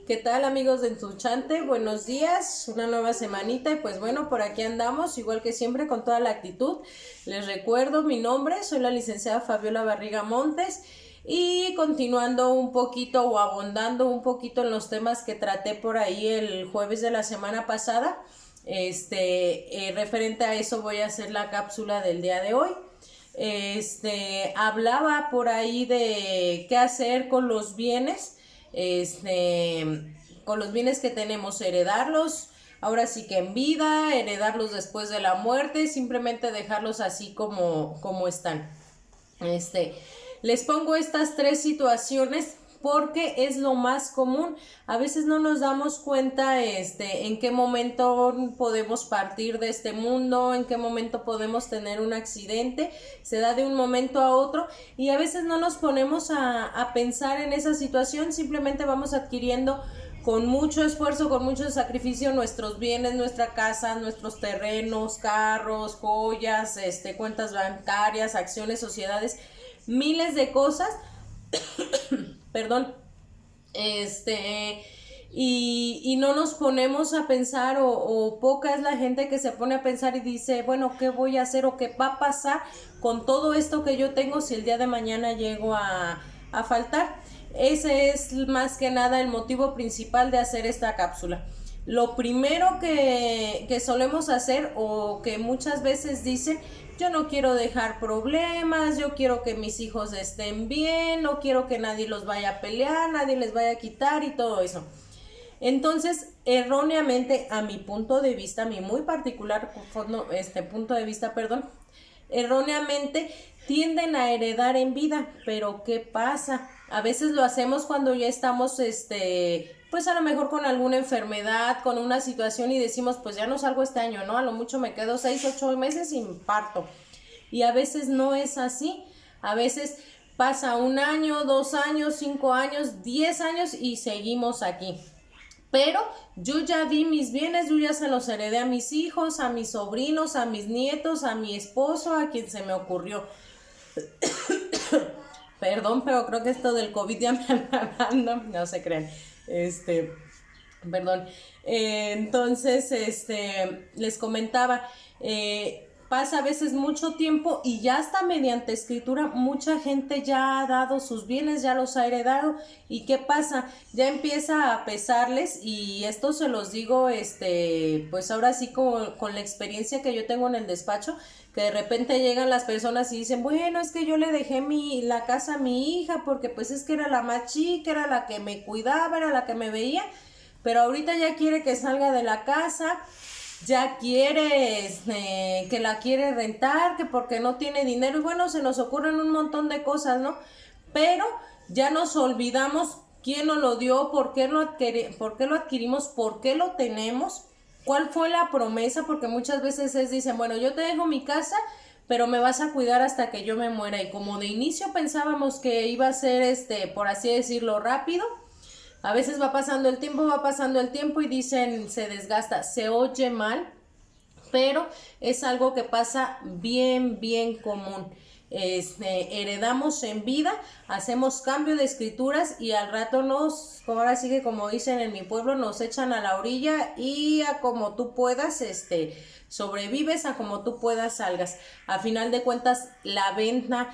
¿Qué tal, amigos de Ensuchante? Buenos días, una nueva semanita y pues bueno, por aquí andamos, igual que siempre, con toda la actitud. Les recuerdo mi nombre, soy la licenciada Fabiola Barriga Montes y continuando un poquito o abondando un poquito en los temas que traté por ahí el jueves de la semana pasada, referente a eso voy a hacer la cápsula del día de hoy. Hablaba por ahí de qué hacer con los bienes, con los bienes que tenemos, heredarlos, ahora sí que en vida, heredarlos después de la muerte, simplemente dejarlos así como están. Les pongo estas tres situaciones porque es lo más común. A veces no nos damos cuenta en qué momento podemos partir de este mundo, en qué momento podemos tener un accidente, se da de un momento a otro y a veces no nos ponemos a pensar en esa situación, simplemente vamos adquiriendo con mucho esfuerzo, con mucho sacrificio nuestros bienes, nuestra casa, nuestros terrenos, carros, joyas, cuentas bancarias, acciones, sociedades, miles de cosas. Perdón. Y no nos ponemos a pensar o poca es la gente que se pone a pensar y dice, bueno, ¿qué voy a hacer o qué va a pasar con todo esto que yo tengo si el día de mañana llego a faltar? Ese es más que nada el motivo principal de hacer esta cápsula. Lo primero que solemos hacer o que muchas veces dicen, yo no quiero dejar problemas, yo quiero que mis hijos estén bien, no quiero que nadie los vaya a pelear, nadie les vaya a quitar y todo eso. Entonces, erróneamente, a mi punto de vista, a mi muy particular punto de vista, erróneamente tienden a heredar en vida. Pero ¿qué pasa? A veces lo hacemos cuando ya estamos pues a lo mejor con alguna enfermedad, con una situación y decimos, pues ya no salgo este año, ¿no? A lo mucho me quedo 6, 8 meses y parto. Y a veces no es así. A veces pasa 1 año, 2 años, 5 años, 10 años y seguimos aquí. Pero yo ya di mis bienes, yo ya se los heredé a mis hijos, a mis sobrinos, a mis nietos, a mi esposo, a quien se me ocurrió. Perdón, pero creo que esto del COVID ya me anda dando, no se crean. Perdón. Entonces, les comentaba, pasa a veces mucho tiempo y ya hasta mediante escritura mucha gente ya ha dado sus bienes, ya los ha heredado. ¿Y qué pasa? Ya empieza a pesarles, y esto se los digo, pues ahora sí con la experiencia que yo tengo en el despacho, que de repente llegan las personas y dicen, bueno, es que yo le dejé la casa a mi hija porque pues es que era la más chica, era la que me cuidaba, era la que me veía, pero ahorita ya quiere que salga de la casa, ya quiere que la quiere rentar, que porque no tiene dinero, y bueno, se nos ocurren un montón de cosas, ¿no? Pero ya nos olvidamos quién nos lo dio, por qué lo adquirimos, por qué lo tenemos, cuál fue la promesa, porque muchas veces dicen, bueno, yo te dejo mi casa, pero me vas a cuidar hasta que yo me muera, y como de inicio pensábamos que iba a ser, por así decirlo, rápido, a veces va pasando el tiempo y dicen, se desgasta, se oye mal, pero es algo que pasa bien común. Heredamos en vida, hacemos cambio de escrituras y al rato ahora sí que como dicen en mi pueblo, nos echan a la orilla y a como tú puedas, sobrevives, a como tú puedas salgas. A final de cuentas, la venta,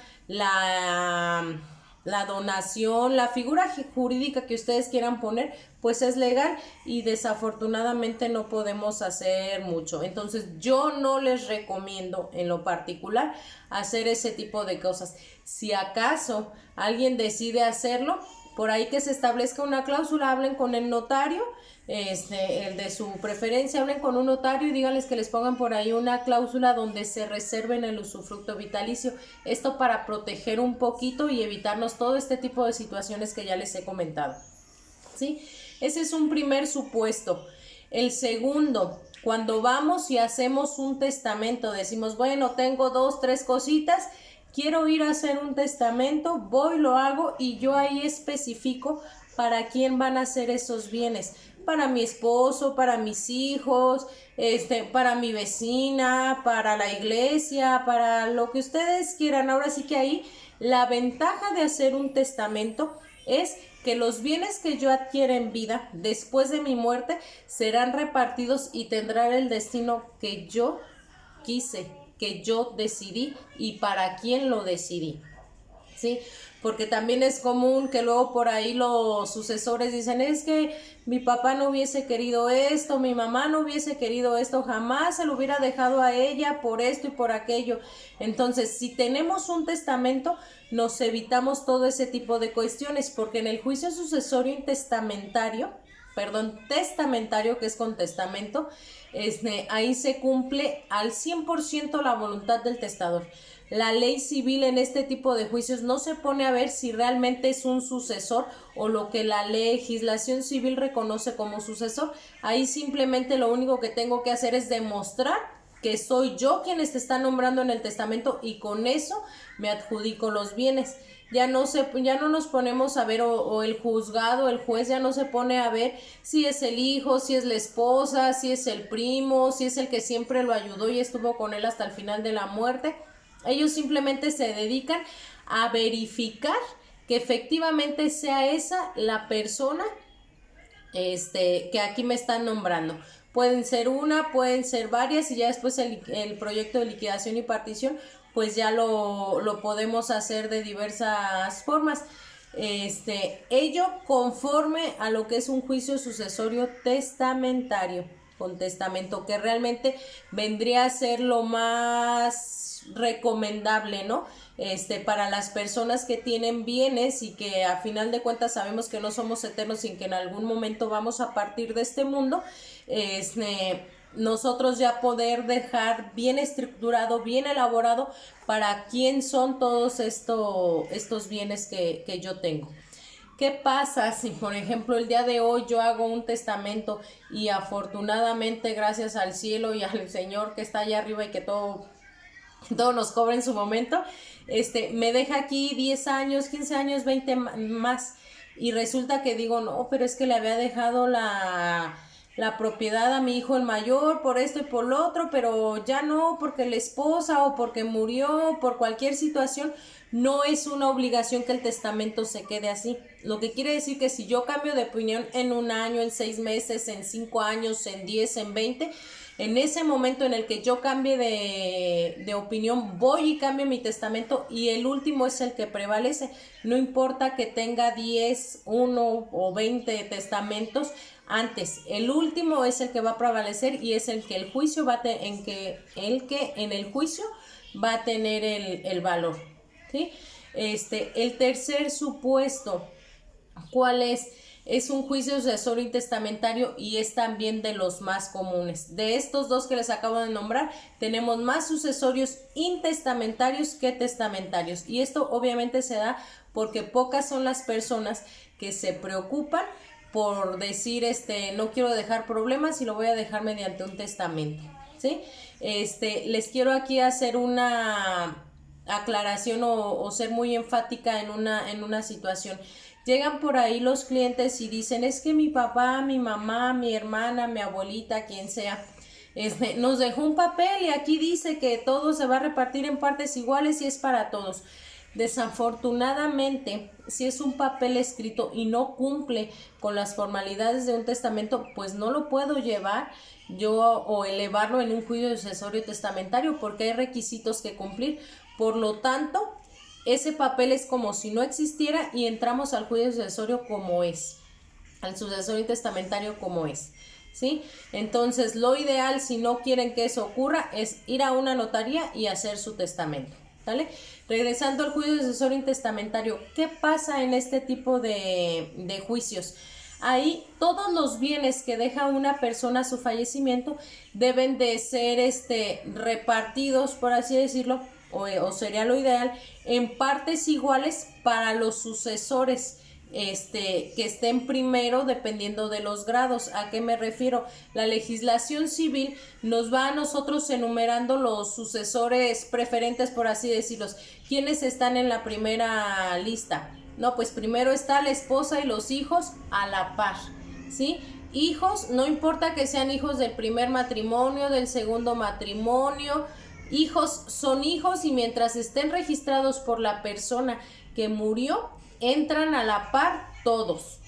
la donación, la figura jurídica que ustedes quieran poner, pues es legal y desafortunadamente no podemos hacer mucho. Entonces yo no les recomiendo en lo particular hacer ese tipo de cosas. Si acaso alguien decide hacerlo, por ahí que se establezca una cláusula, hablen con el notario, el de su preferencia, hablen con un notario y díganles que les pongan por ahí una cláusula donde se reserven el usufructo vitalicio. Esto para proteger un poquito y evitarnos todo este tipo de situaciones que ya les he comentado, ¿sí? Ese es un primer supuesto. El segundo, cuando vamos y hacemos un testamento, decimos, bueno, tengo 2, 3 cositas, quiero ir a hacer un testamento, voy, lo hago y yo ahí especifico para quién van a ser esos bienes. Para mi esposo, para mis hijos, para mi vecina, para la iglesia, para lo que ustedes quieran. Ahora sí que ahí la ventaja de hacer un testamento es que los bienes que yo adquiera en vida, después de mi muerte, serán repartidos y tendrán el destino que yo quise, que yo decidí y para quién lo decidí, ¿sí? Porque también es común que luego por ahí los sucesores dicen, es que mi papá no hubiese querido esto, mi mamá no hubiese querido esto, jamás se lo hubiera dejado a ella por esto y por aquello. Entonces, si tenemos un testamento, nos evitamos todo ese tipo de cuestiones, porque en el juicio sucesorio testamentario, que es con testamento, ahí se cumple al 100% la voluntad del testador. La ley civil en este tipo de juicios no se pone a ver si realmente es un sucesor o lo que la legislación civil reconoce como sucesor. Ahí simplemente lo único que tengo que hacer es demostrar que soy yo quien te está nombrando en el testamento y con eso me adjudico los bienes. Ya no nos ponemos a ver o el juzgado, el juez ya no se pone a ver si es el hijo, si es la esposa, si es el primo, si es el que siempre lo ayudó y estuvo con él hasta el final de la muerte. Ellos simplemente se dedican a verificar que efectivamente sea esa la persona que aquí me están nombrando. Pueden ser una, pueden ser varias y ya después el proyecto de liquidación y partición pues ya lo podemos hacer de diversas formas. Ello conforme a lo que es un juicio sucesorio testamentario, con testamento, que realmente vendría a ser lo más recomendable, ¿no? Para las personas que tienen bienes y que a final de cuentas sabemos que no somos eternos y que en algún momento vamos a partir de este mundo, nosotros ya poder dejar bien estructurado, bien elaborado para quién son todos estos bienes que yo tengo. ¿Qué pasa si, por ejemplo, el día de hoy yo hago un testamento y afortunadamente, gracias al cielo y al Señor que está allá arriba y que todo nos cobra en su momento, me deja aquí 10 años, 15 años, 20 más y resulta que digo, no, pero es que le había dejado la propiedad a mi hijo el mayor por esto y por lo otro, pero ya no, porque la esposa o porque murió, por cualquier situación. No es una obligación que el testamento se quede así. Lo que quiere decir que si yo cambio de opinión en un año, en 6 meses, en 5 años, en 10, en 20, en ese momento en el que yo cambie de opinión, voy y cambio mi testamento y el último es el que prevalece. No importa que tenga 10, 1 o 20 testamentos antes, el último es el que va a prevalecer y es el que el juicio en el juicio va a tener el valor, ¿sí? El tercer supuesto, ¿cuál es? Es un juicio sucesorio intestamentario y es también de los más comunes. De estos dos que les acabo de nombrar, tenemos más sucesorios intestamentarios que testamentarios. Y esto obviamente se da porque pocas son las personas que se preocupan por decir, no quiero dejar problemas y lo voy a dejar mediante un testamento, ¿sí? Les quiero aquí hacer una aclaración o ser muy enfática en una situación. Llegan por ahí los clientes y dicen, es que mi papá, mi mamá, mi hermana, mi abuelita, quien sea, nos dejó un papel y aquí dice que todo se va a repartir en partes iguales y es para todos. Desafortunadamente, si es un papel escrito y no cumple con las formalidades de un testamento, pues no lo puedo llevar yo o elevarlo en un juicio sucesorio testamentario porque hay requisitos que cumplir. Por lo tanto, ese papel es como si no existiera y entramos al juicio sucesorio como es, al sucesorio testamentario como es, ¿sí? Entonces, lo ideal, si no quieren que eso ocurra, es ir a una notaría y hacer su testamento, ¿vale? Regresando al juicio sucesorio intestamentario, ¿qué pasa en este tipo de juicios? Ahí todos los bienes que deja una persona a su fallecimiento deben de ser repartidos, por así decirlo, o sería lo ideal, en partes iguales para los sucesores que estén primero dependiendo de los grados. ¿A qué me refiero? La legislación civil nos va a nosotros enumerando los sucesores preferentes, por así decirlos. ¿Quiénes están en la primera lista? No, pues primero está la esposa y los hijos a la par, ¿sí? Hijos, no importa que sean hijos del primer matrimonio, del segundo matrimonio, hijos son hijos y mientras estén registrados por la persona que murió, entran a la par todos.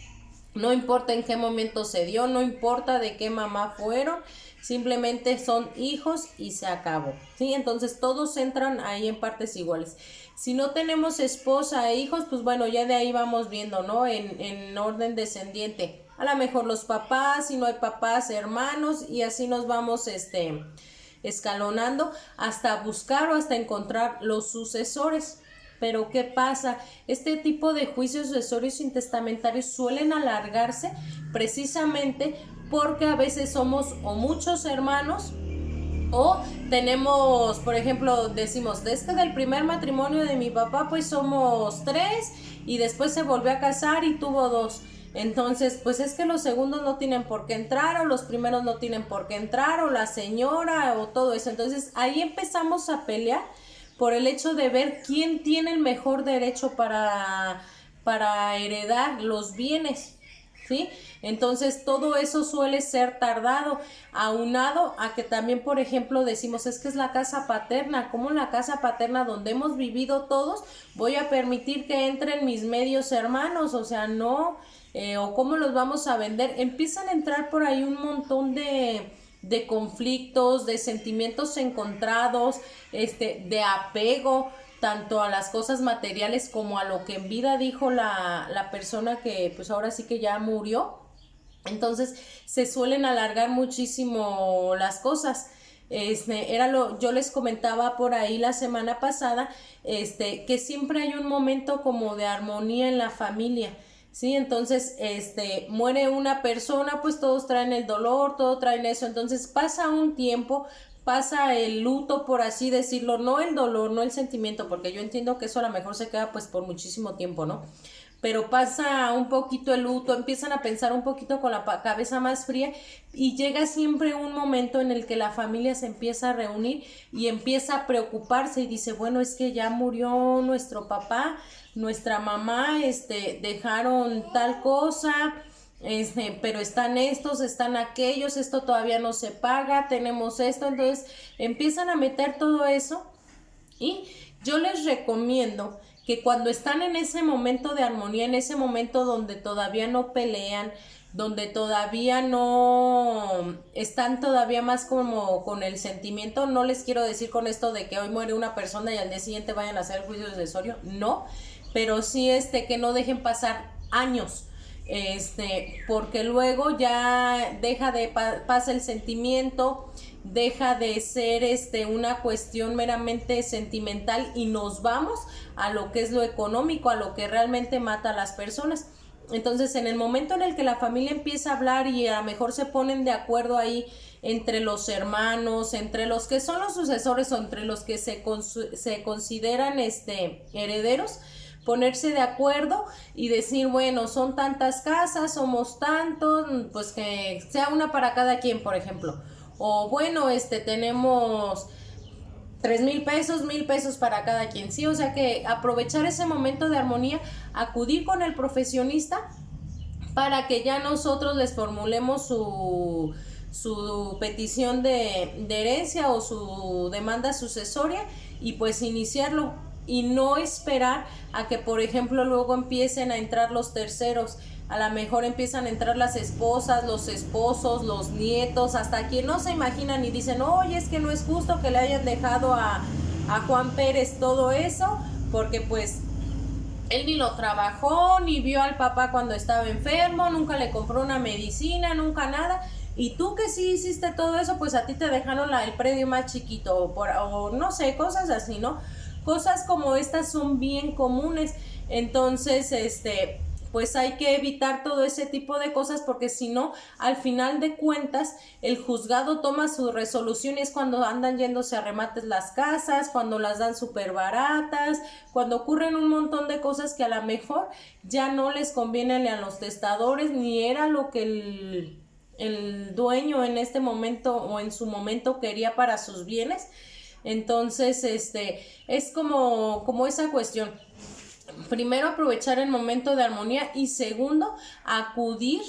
No importa en qué momento se dio, no importa de qué mamá fueron, simplemente son hijos y se acabó, ¿sí? Entonces todos entran ahí en partes iguales. Si no tenemos esposa e hijos, pues bueno, ya de ahí vamos viendo, ¿no? En orden descendiente. A lo mejor los papás, si no hay papás, hermanos, y así nos vamos, escalonando hasta buscar o hasta encontrar los sucesores. Pero ¿qué pasa? Este tipo de juicios sucesorios intestamentarios suelen alargarse precisamente porque a veces somos o muchos hermanos o tenemos, por ejemplo, decimos, es que del primer matrimonio de mi papá pues somos 3 y después se volvió a casar y tuvo 2. Entonces, pues es que los segundos no tienen por qué entrar o los primeros no tienen por qué entrar o la señora o todo eso. Entonces, ahí empezamos a pelear por el hecho de ver quién tiene el mejor derecho para heredar los bienes, ¿sí? Entonces todo eso suele ser tardado, aunado a que también, por ejemplo, decimos, es que es la casa paterna, como en la casa paterna donde hemos vivido todos, voy a permitir que entren mis medios hermanos, o sea, no, o cómo los vamos a vender. Empiezan a entrar por ahí un montón de conflictos, de sentimientos encontrados, de apego, tanto a las cosas materiales como a lo que en vida dijo la persona que pues ahora sí que ya murió. Entonces se suelen alargar muchísimo las cosas. Yo les comentaba por ahí la semana pasada, que siempre hay un momento como de armonía en la familia. Sí, entonces, muere una persona, pues todos traen el dolor, todos traen eso, entonces pasa un tiempo, pasa el luto, por así decirlo, no el dolor, no el sentimiento, porque yo entiendo que eso a lo mejor se queda pues por muchísimo tiempo, ¿no? Pero pasa un poquito el luto, empiezan a pensar un poquito con la cabeza más fría y llega siempre un momento en el que la familia se empieza a reunir y empieza a preocuparse y dice, bueno, es que ya murió nuestro papá, nuestra mamá, dejaron tal cosa, pero están estos, están aquellos, esto todavía no se paga, tenemos esto, entonces empiezan a meter todo eso y yo les recomiendo que cuando están en ese momento de armonía, en ese momento donde todavía no pelean, donde todavía no están todavía más como con el sentimiento, no les quiero decir con esto de que hoy muere una persona y al día siguiente vayan a hacer el juicio sucesorio, no, pero sí que no dejen pasar años, porque luego ya deja de pasa el sentimiento, deja de ser una cuestión meramente sentimental y nos vamos a lo que es lo económico, a lo que realmente mata a las personas. Entonces, en el momento en el que la familia empieza a hablar y a lo mejor se ponen de acuerdo ahí entre los hermanos, entre los que son los sucesores o entre los que se consideran herederos, ponerse de acuerdo y decir, bueno, son tantas casas, somos tantos, pues que sea una para cada quien, por ejemplo. O bueno, tenemos 3,000 pesos, 1,000 pesos para cada quien, sí, o sea que aprovechar ese momento de armonía, acudir con el profesionista para que ya nosotros les formulemos su petición de herencia o su demanda sucesoria y pues iniciarlo y no esperar a que, por ejemplo, luego empiecen a entrar los terceros. A lo mejor empiezan a entrar las esposas, los esposos, los nietos, hasta quien no se imaginan y dicen, oye, es que no es justo que le hayan dejado a Juan Pérez todo eso, porque pues él ni lo trabajó, ni vio al papá cuando estaba enfermo, nunca le compró una medicina, nunca nada. Y tú que sí hiciste todo eso, pues a ti te dejaron el predio más chiquito, o no sé, cosas así, ¿no? Cosas como estas son bien comunes. Entonces, pues hay que evitar todo ese tipo de cosas porque si no, al final de cuentas, el juzgado toma su resolución y es cuando andan yéndose a remates las casas, cuando las dan súper baratas, cuando ocurren un montón de cosas que a lo mejor ya no les conviene ni a los testadores, ni era lo que el dueño en este momento o en su momento quería para sus bienes. Entonces, es como esa cuestión. Primero, aprovechar el momento de armonía y segundo, acudir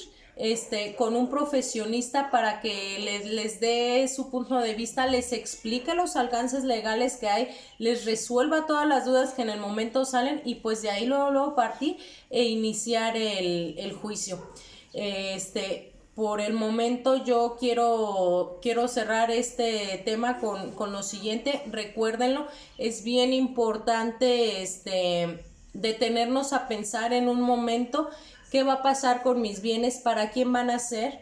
con un profesionista para que les dé su punto de vista, les explique los alcances legales que hay, les resuelva todas las dudas que en el momento salen y pues de ahí luego partir e iniciar el juicio. Por el momento yo quiero cerrar este tema con lo siguiente. Recuérdenlo, es bien importante detenernos a pensar en un momento qué va a pasar con mis bienes, para quién van a ser,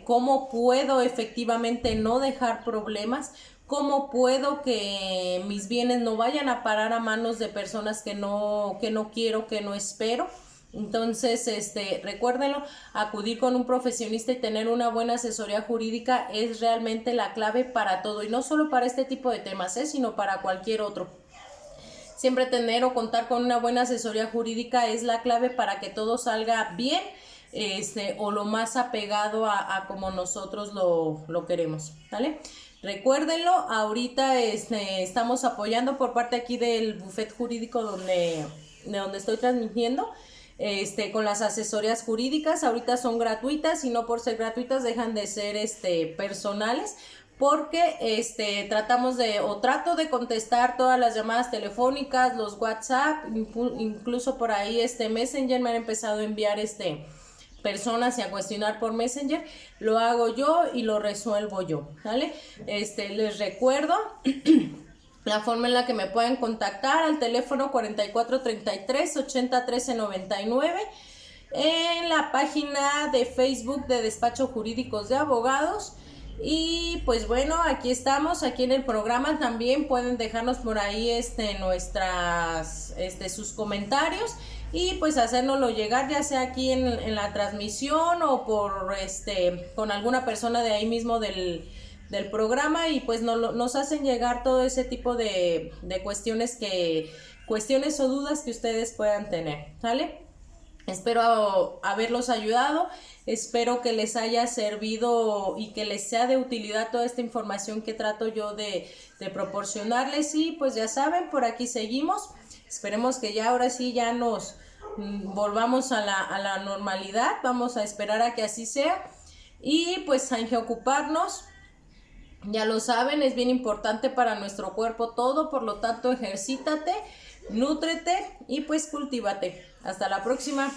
cómo puedo efectivamente no dejar problemas, cómo puedo que mis bienes no vayan a parar a manos de personas que no quiero, que no espero. Entonces, recuérdenlo, acudir con un profesionista y tener una buena asesoría jurídica es realmente la clave para todo, y no solo para este tipo de temas, sino para cualquier otro. Siempre tener o contar con una buena asesoría jurídica es la clave para que todo salga bien, o lo más apegado a como nosotros lo queremos, ¿vale? Recuérdenlo, ahorita estamos apoyando por parte aquí del bufete jurídico de donde estoy transmitiendo, con las asesorías jurídicas. Ahorita son gratuitas, y no por ser gratuitas dejan de ser personales, porque trato de contestar todas las llamadas telefónicas, los WhatsApp, incluso por ahí Messenger me han empezado a enviar personas y a cuestionar por Messenger. Lo hago yo y lo resuelvo yo, ¿vale? Les recuerdo la forma en la que me pueden contactar al teléfono 4433 80 13 99, en la página de Facebook de Despacho Jurídicos de Abogados. Y pues bueno, aquí estamos, aquí en el programa también pueden dejarnos por ahí sus comentarios y pues hacérnoslo llegar, ya sea aquí en la transmisión o por con alguna persona de ahí mismo del programa, y pues nos hacen llegar todo ese tipo de cuestiones o dudas que ustedes puedan tener, ¿vale? Espero haberlos ayudado, espero que les haya servido y que les sea de utilidad toda esta información que trato yo de proporcionarles, y pues ya saben, por aquí seguimos. Esperemos que ya ahora sí ya nos volvamos a la normalidad, vamos a esperar a que así sea, y pues hay que ocuparnos. Ya lo saben, es bien importante para nuestro cuerpo todo, por lo tanto ejercítate, nútrete y pues cultívate. Hasta la próxima.